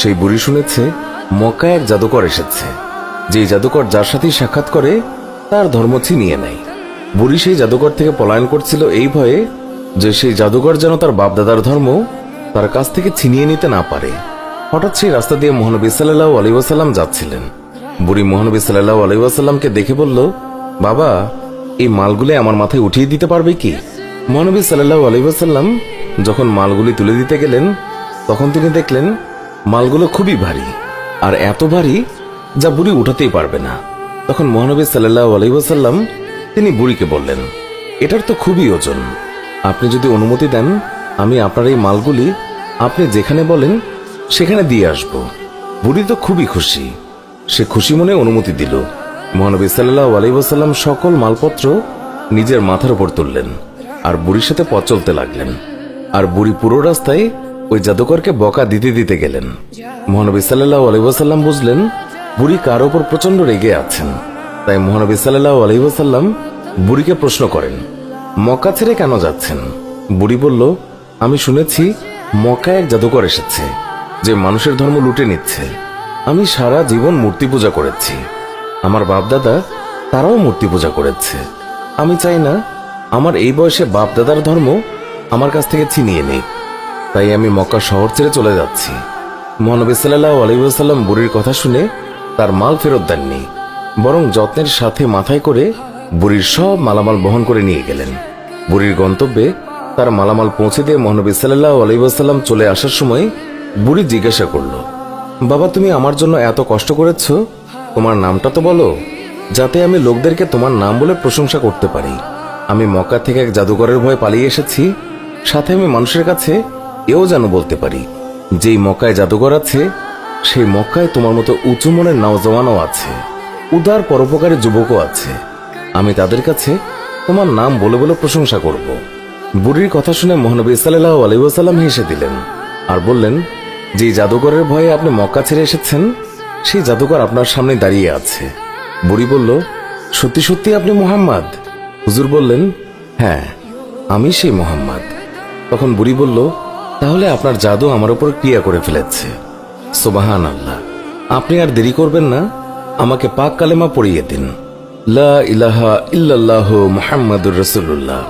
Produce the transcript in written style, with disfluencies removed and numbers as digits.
সেই বুড়ি শুনেছে মক্কায় এক জাদুকর এসেছে। যে জাদুকর যার সাথেই সাক্ষাৎ করে তার ধর্ম ছিনিয়ে নেয়। বুড়ি সেই জাদুকর থেকে পলায়ন করছিল এই ভয়ে যে সেই জাদুকর যেন তার বাপদাদার ধর্ম তার কাছ থেকে ছিনিয়ে নিতে না পারে। হঠাৎ সেই রাস্তা দিয়ে মহানবী সাল্লাল্লাহু আলাইহি ওয়াসাল্লাম যাচ্ছিলেন। বুড়ি মহানবী সাল্লাল্লাহু আলাইহি ওয়াসাল্লামকে দেখে বলল, বাবা, এই মালগুলি আমার মাথায় উঠিয়ে দিতে পারবে কি? মহানবী সাল্লাল্লাহু আলাইহি ওয়াসাল্লাম যখন মালগুলি তুলে দিতে গেলেন তখন তিনি দেখলেন মালগুলো খুবই ভারী, আর এত ভারী যা বুড়ি উঠাতেই পারবে না। তখন মহানবী সাল্লাল্লাহু আলাইহি ওয়াসাল্লাম তিনি বুড়িকে বললেন, এটার তো খুবই ওজন, আপনি যদি অনুমতি দেন আমি আপনার এই মালগুলি আপনি যেখানে বলেন সেখানে দিয়ে আসব। বুড়ি তো খুবই খুশি, সে খুশি মনে অনুমতি দিল। মহানবী সাল্লাল্লাহু আলাইহি ওয়াসাল্লাম সকল মালপত্র নিজের মাথার উপর তুললেন আর বুড়ির সাথে পথ চলতে লাগলেন। আর বুড়ি পুরো রাস্তায় ওই জাদুকরকে বকা দিতে দিতে গেলেন। মহানবী সাল্লাল্লাহু আলাইহি ওয়াসাল্লাম বুঝলেন বুড়ি কার ওপর প্রচন্ড রেগে আছেন। তাই মহানবী সাল্লাল্লাহু আলাইহি ওয়াসাল্লাম বুড়িকে প্রশ্ন করেন, মক্কা ছেড়ে কেন যাচ্ছেন? বুড়ি বলল, আমি শুনেছি মক্কায় এক জাদুকর এসেছে যে মানুষের ধর্ম লুটে নিচ্ছে। আমি সারা জীবন মূর্তি পূজা করেছি, আমার বাপদাদা তারাও মূর্তি পূজা করেছে। আমি চাই না আমার এই বয়সে বাপদাদার ধর্ম আমার কাছ থেকে ছিনিয়ে নেই, তাই আমি মক্কা শহর ছেড়ে চলে যাচ্ছি। মহানবী সাল্লাল্লাহু আলাইহি ওয়াসাল্লাম বুড়ির কথা শুনে তার মাল ফেরত দেননি, বরং যত্নের সাথে মাথায় করে বুড়ির সব মালামাল বহন করে নিয়ে গেলেন। বুড়ির গন্তব্যে তার মালামাল পৌঁছে দিয়ে মহানবী সাল্লাল্লাহু আলাইহি ওয়াসাল্লাম চলে আসার সময় বুড়ি জিজ্ঞাসা করল, বাবা, তুমি আমার জন্য এত কষ্ট করেছ, তোমার নামটা তো বলো, যাতে আমি লোকদেরকে তোমার নাম বলে প্রশংসা করতে পারি। আমি মক্কা থেকে এক জাদুকরের ভয়ে পালিয়ে এসেছি, সাথে আমি মানুষের কাছে এও যেন বলতে পারি যেই মক্কায় জাদুকর আছে সেই মক্কায় তোমার মতো উঁচু মনের নওজওয়ানও আছে, উদার পরোপকারী যুবকও আছে। আমি তাদের কাছে তোমার নাম বলে বলে প্রশংসা করব। বুড়ির কথা শুনে মহানবী সাল্লাল্লাহু আলাইহি ওয়াসাল্লাম হেসে দিলেন আর বললেন, যে জাদুকরের ভয়ে আপনি মক্কা ছেড়ে এসেছেন সেই জাদুকর আপনার সামনে দাঁড়িয়ে আছে। বুড়ি বলল, সত্যি সত্যি আপনি মুহাম্মদ? হুজুর বললেন, হ্যাঁ, আমি সেই মুহাম্মদ। তখন বুড়ি বলল, তাহলে আপনার জাদু আমার উপর ক্রিয়া করে ফেলেছে। সুবহানাল্লাহ, আপনি আর দেরি করবেন না, আমাকে পাক কালেমা পড়িয়ে দিন, লা ইলাহা ইল্লাল্লাহু মুহাম্মাদুর রাসূলুল্লাহ।